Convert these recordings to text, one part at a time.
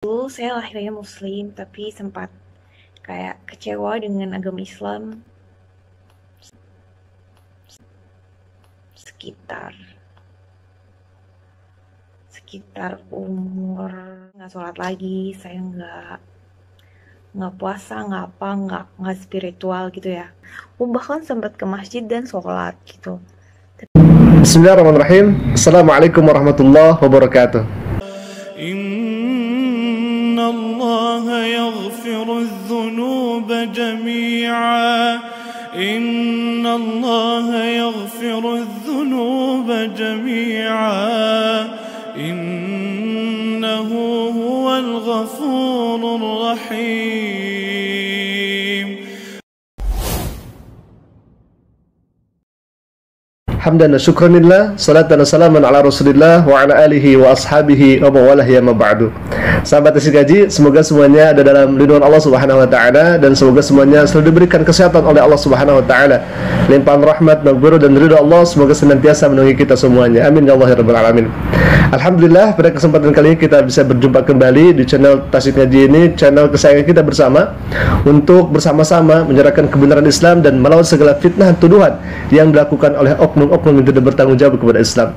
Dulu saya lahirnya muslim, tapi sempat kayak kecewa dengan agama Islam sekitar umur nggak sholat lagi, saya nggak puasa, nggak spiritual gitu ya. Bahkan sempat ke masjid dan sholat gitu. Bismillahirrahmanirrahim. Assalamualaikum warahmatullahi wabarakatuh. Inna Allah yaghfiru adh-dhunuba jami'a. Inna Allah yaghfiru adh-dhunuba jami'a. Innahu huwal ghafurur rahim. Hamdan wa syukranillah, salatan wa salaman ala rasulillah wa ala alihi wa ashabihi wa mawalah ya maba'du. Sahabat Isi Gaji, semoga semuanya ada dalam lindungan Allah subhanahu wa ta'ala, dan semoga semuanya selalu diberikan kesehatan oleh Allah subhanahu wa ta'ala, limpahan rahmat, maghfirah dan ridha Allah semoga senantiasa menaungi kita semuanya, amin ya Allah ya rabbal alamin. Alhamdulillah, pada kesempatan kali ini kita bisa berjumpa kembali di channel Tasik Ngaji ini, channel kesayangan kita bersama, untuk bersama-sama menyerahkan kebenaran Islam dan melawan segala fitnah dan tuduhan yang dilakukan oleh oknum-oknum yang tidak bertanggung jawab kepada Islam.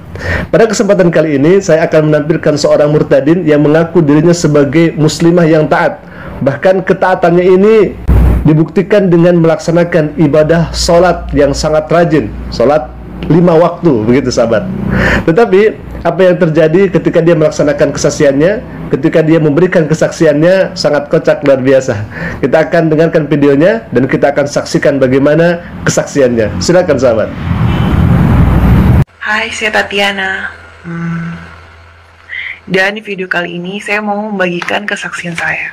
Pada kesempatan kali ini saya akan menampilkan seorang murtadin yang mengaku dirinya sebagai muslimah yang taat. Bahkan ketaatannya ini dibuktikan dengan melaksanakan ibadah sholat yang sangat rajin, sholat 5 waktu, begitu sahabat. Tetapi apa yang terjadi ketika dia melaksanakan kesaksiannya, ketika dia memberikan kesaksiannya sangat kocak, luar biasa. Kita akan dengarkan videonya dan kita akan saksikan bagaimana kesaksiannya. Silakan sahabat. Hai, saya Tatiana. Dan di video kali ini saya mau membagikan kesaksian saya.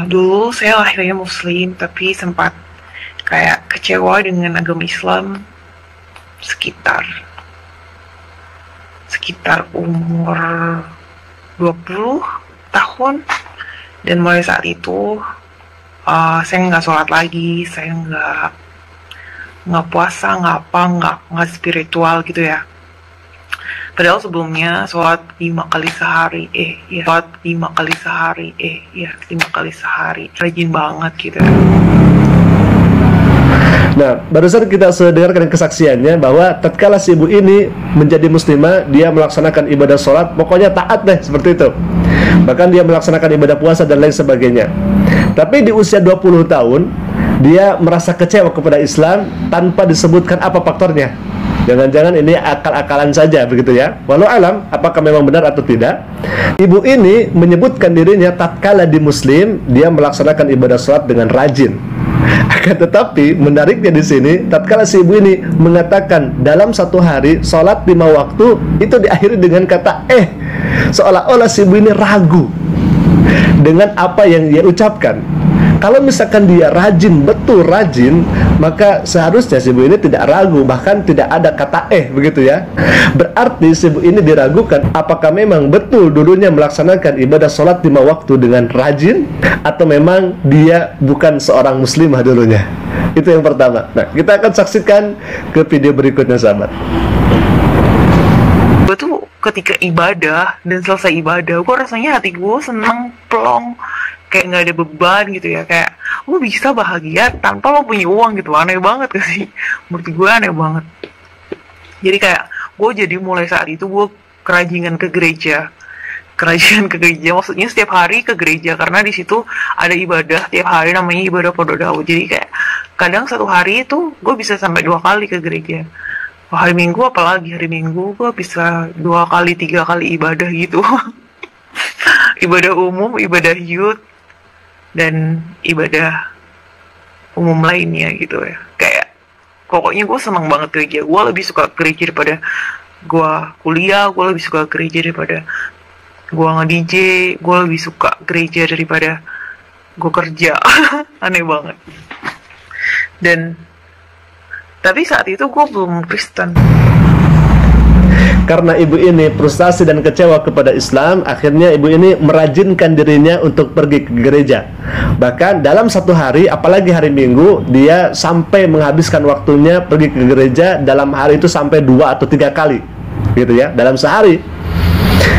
Dulu saya lahirnya muslim, tapi sempat kayak kecewa dengan agama Islam sekitar umur 20 tahun. Dan mulai saat itu saya nggak sholat lagi, saya nggak puasa, nggak spiritual gitu ya. Padahal sebelumnya sholat 5 kali sehari, 5 kali sehari, rajin banget gitu. Nah, barusan kita sudah dengarkan kesaksiannya bahwa tatkala si ibu ini menjadi muslimah, dia melaksanakan ibadah sholat, pokoknya taat deh, seperti itu. Bahkan dia melaksanakan ibadah puasa dan lain sebagainya. Tapi di usia 20 tahun, dia merasa kecewa kepada Islam tanpa disebutkan apa faktornya. Jangan-jangan ini akal-akalan saja, begitu ya. Walau alam, apakah memang benar atau tidak? Ibu ini menyebutkan dirinya tatkala di muslim, dia melaksanakan ibadah sholat dengan rajin. Akan tetapi menariknya di sini, tatkala si ibu ini mengatakan dalam satu hari sholat 5 waktu, itu diakhiri dengan kata seolah-olah si ibu ini ragu dengan apa yang dia ucapkan. Kalau misalkan dia rajin, betul rajin, maka seharusnya si ibu ini tidak ragu, bahkan tidak ada kata begitu ya. Berarti si ibu ini diragukan apakah memang betul dulunya melaksanakan ibadah sholat 5 waktu dengan rajin, atau memang dia bukan seorang muslimah dulunya. Itu yang pertama. Nah, kita akan saksikan ke video berikutnya sahabat. Gue tuh ketika ibadah dan selesai ibadah, gue rasanya hati gue seneng, plong, kayak nggak ada beban gitu ya. Kayak lo bisa bahagia tanpa lo punya uang gitu. Aneh banget gak sih? Menurut gue aneh banget. Jadi kayak gue jadi mulai saat itu gue kerajingan ke gereja, maksudnya setiap hari ke gereja, karena di situ ada ibadah tiap hari, namanya ibadah Podo Daud. Jadi kayak kadang satu hari itu gue bisa sampai 2 kali ke gereja. Hari Minggu apalagi, hari Minggu gue bisa 2 kali 3 kali ibadah gitu. Ibadah umum, ibadah youth, dan ibadah umum lainnya gitu ya. Kayak pokoknya gue seneng banget gereja. Gue lebih suka gereja daripada gue kuliah. Gue lebih suka gereja daripada gue nge-DJ. Gue lebih suka gereja daripada gue kerja. Aneh banget. Tapi saat itu gue belum Kristen. Karena ibu ini frustasi dan kecewa kepada Islam, akhirnya ibu ini merajinkan dirinya untuk pergi ke gereja. Bahkan dalam satu hari, apalagi hari Minggu, dia sampai menghabiskan waktunya pergi ke gereja dalam hari itu sampai 2 atau 3 kali, gitu ya, dalam sehari.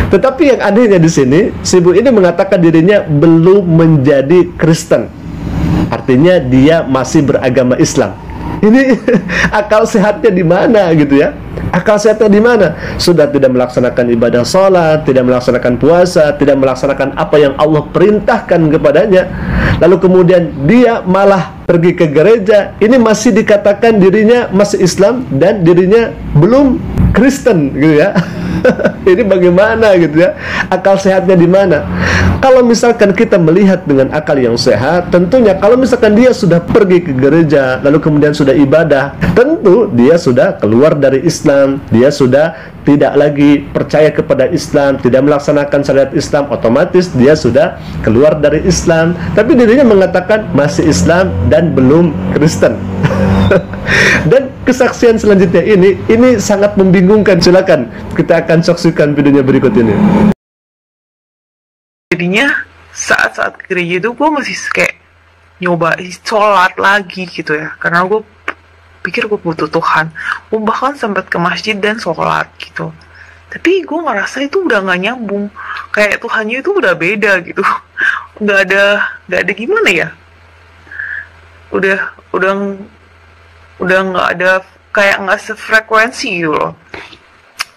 Tetapi yang anehnya di sini, si ibu ini mengatakan dirinya belum menjadi Kristen. Artinya dia masih beragama Islam. Ini akal sehatnya di mana gitu ya? Akal sehatnya di mana? Sudah tidak melaksanakan ibadah sholat, tidak melaksanakan puasa, tidak melaksanakan apa yang Allah perintahkan kepadanya. Lalu kemudian dia malah pergi ke gereja. Ini masih dikatakan dirinya masih Islam dan dirinya belum Kristen gitu ya. Ini bagaimana gitu ya? Akal sehatnya di mana? Kalau misalkan kita melihat dengan akal yang sehat, tentunya kalau misalkan dia sudah pergi ke gereja, lalu kemudian sudah ibadah, tentu dia sudah keluar dari Islam, dia sudah tidak lagi percaya kepada Islam, tidak melaksanakan syariat Islam, otomatis dia sudah keluar dari Islam. Tapi dirinya mengatakan masih Islam dan belum Kristen. Dan kesaksian selanjutnya ini sangat membingungkan. Silakan kita akan saksikan videonya berikut ini. Jadinya saat-saat ke gereja itu gue masih kayak nyoba sholat lagi gitu ya, karena gue pikir gue butuh Tuhan. Gue bahkan sempat ke masjid dan sholat gitu, tapi gue ngerasa itu udah nggak nyambung, kayak Tuhannya itu udah beda gitu. nggak ada gimana ya, udah nggak ada, kayak nggak sefrekuensi gitu loh.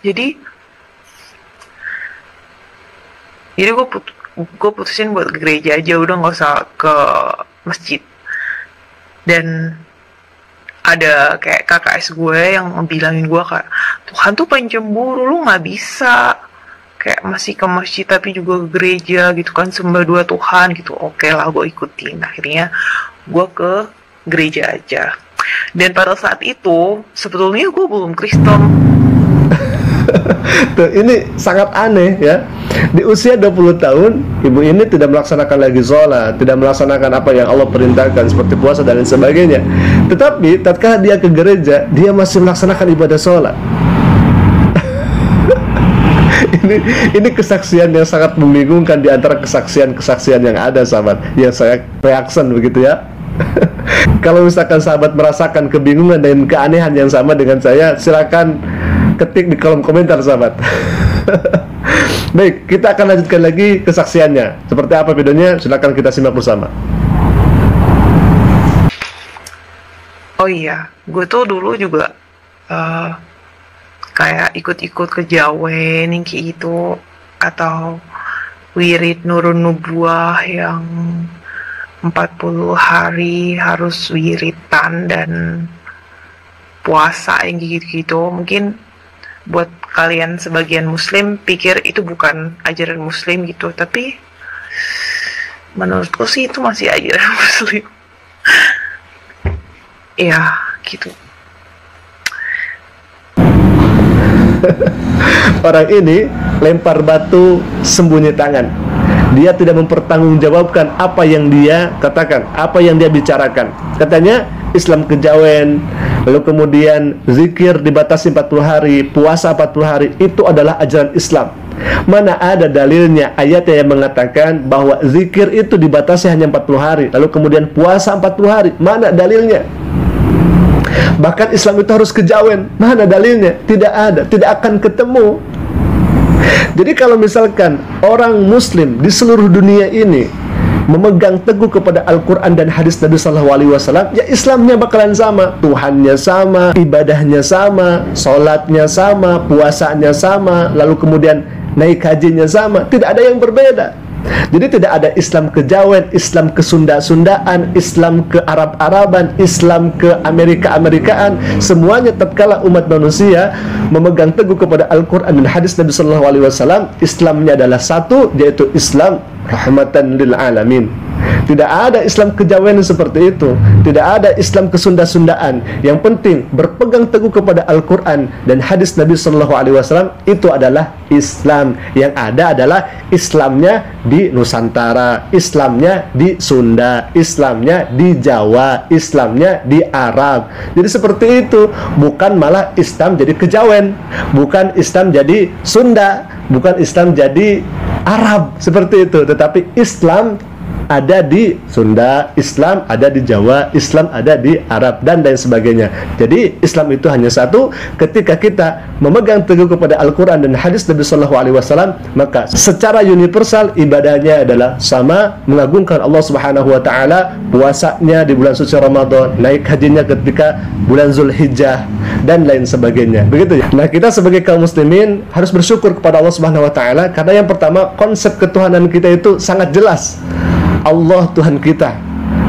Jadi gue putusin buat ke gereja aja, udah nggak usah ke masjid. Dan ada kayak KKS gue yang bilangin gue kayak, Tuhan tuh pencemburu, lu nggak bisa kayak masih ke masjid tapi juga ke gereja gitu kan, sembah dua Tuhan gitu. Oke lah, gue ikutin. Akhirnya gue ke gereja aja. Dan pada saat itu sebetulnya gue belum Kristen. Tuh, ini sangat aneh ya. Di usia 20 tahun, ibu ini tidak melaksanakan lagi sholat, tidak melaksanakan apa yang Allah perintahkan seperti puasa dan lain sebagainya. Tetapi tatkala dia ke gereja, dia masih melaksanakan ibadah sholat. Ini kesaksian yang sangat membingungkan di antara kesaksian-kesaksian yang ada, sahabat. Yang saya reaction begitu ya. Kalau misalkan sahabat merasakan kebingungan dan keanehan yang sama dengan saya, silakan ketik di kolom komentar, sahabat. Baik, kita akan lanjutkan lagi kesaksiannya. Seperti apa videonya? Silakan kita simak bersama. Oh iya, gue tuh dulu juga kayak ikut-ikut kejawen yang kayak gitu, atau wirid nurun nubuah yang 40 hari harus wiritan dan puasa yang gitu-gitu. Mungkin buat kalian sebagian muslim pikir itu bukan ajaran muslim gitu, tapi menurutku sih itu masih ajaran muslim. Ya gitu. Orang ini lempar batu sembunyi tangan. Dia tidak mempertanggungjawabkan apa yang dia katakan, apa yang dia bicarakan. Katanya Islam kejawen, lalu kemudian zikir dibatasi 40 hari, puasa 40 hari, itu adalah ajaran Islam. Mana ada dalilnya ayat yang mengatakan bahwa zikir itu dibatasi hanya 40 hari, lalu kemudian puasa 40 hari? Mana dalilnya? Bahkan Islam itu harus kejawen. Mana dalilnya? Tidak ada, tidak akan ketemu. Jadi kalau misalkan orang muslim di seluruh dunia ini memegang teguh kepada Al-Quran dan hadis Nabi SAW, ya Islamnya bakalan sama, Tuhannya sama, ibadahnya sama, sholatnya sama, puasanya sama, lalu kemudian naik hajinya sama, tidak ada yang berbeda. Jadi tidak ada Islam kejawen, Islam ke Sunda-Sundaan, Islam ke Arab-Araban, Islam ke Amerika-Amerikaan. Semuanya tatkala umat manusia memegang teguh kepada Al-Quran dan hadis Nabi SAW, Islamnya adalah satu, yaitu Islam rahmatan lil alamin. Tidak ada Islam kejawen seperti itu. Tidak ada Islam kesunda-sundaan. Yang penting berpegang teguh kepada Al-Quran dan hadis Nabi SAW. Itu adalah Islam. Yang ada adalah Islamnya di Nusantara, Islamnya di Sunda, Islamnya di Jawa, Islamnya di Arab. Jadi seperti itu. Bukan malah Islam jadi kejawen, bukan Islam jadi Sunda, bukan Islam jadi Arab, seperti itu. Tetapi Islam ada di Sunda, Islam ada di Jawa, Islam ada di Arab, dan lain sebagainya. Jadi Islam itu hanya satu. Ketika kita memegang teguh kepada Al-Quran dan hadis Nabi Sallallahu Alaihi Wasallam, maka secara universal ibadahnya adalah sama, mengagungkan Allah Subhanahu Wa Taala, puasanya di bulan suci Ramadan, naik hajinya ketika bulan Zulhijjah, dan lain sebagainya. Begitu ya. Nah, kita sebagai kaum muslimin harus bersyukur kepada Allah Subhanahu Wa Taala, karena yang pertama, konsep ketuhanan kita itu sangat jelas. Allah Tuhan kita,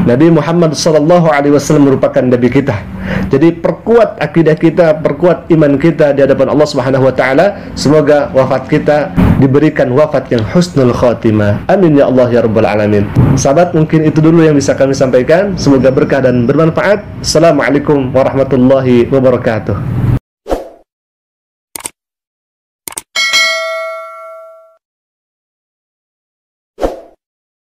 Nabi Muhammad Sallallahu Alaihi Wasallam merupakan Nabi kita. Jadi perkuat akidah kita, perkuat iman kita di hadapan Allah Subhanahu Wa Taala. Semoga wafat kita diberikan wafat yang husnul khatimah. Amin ya Allah ya Rabbal Alamin. Sahabat, mungkin itu dulu yang bisa kami sampaikan. Semoga berkah dan bermanfaat. Assalamualaikum warahmatullahi wabarakatuh.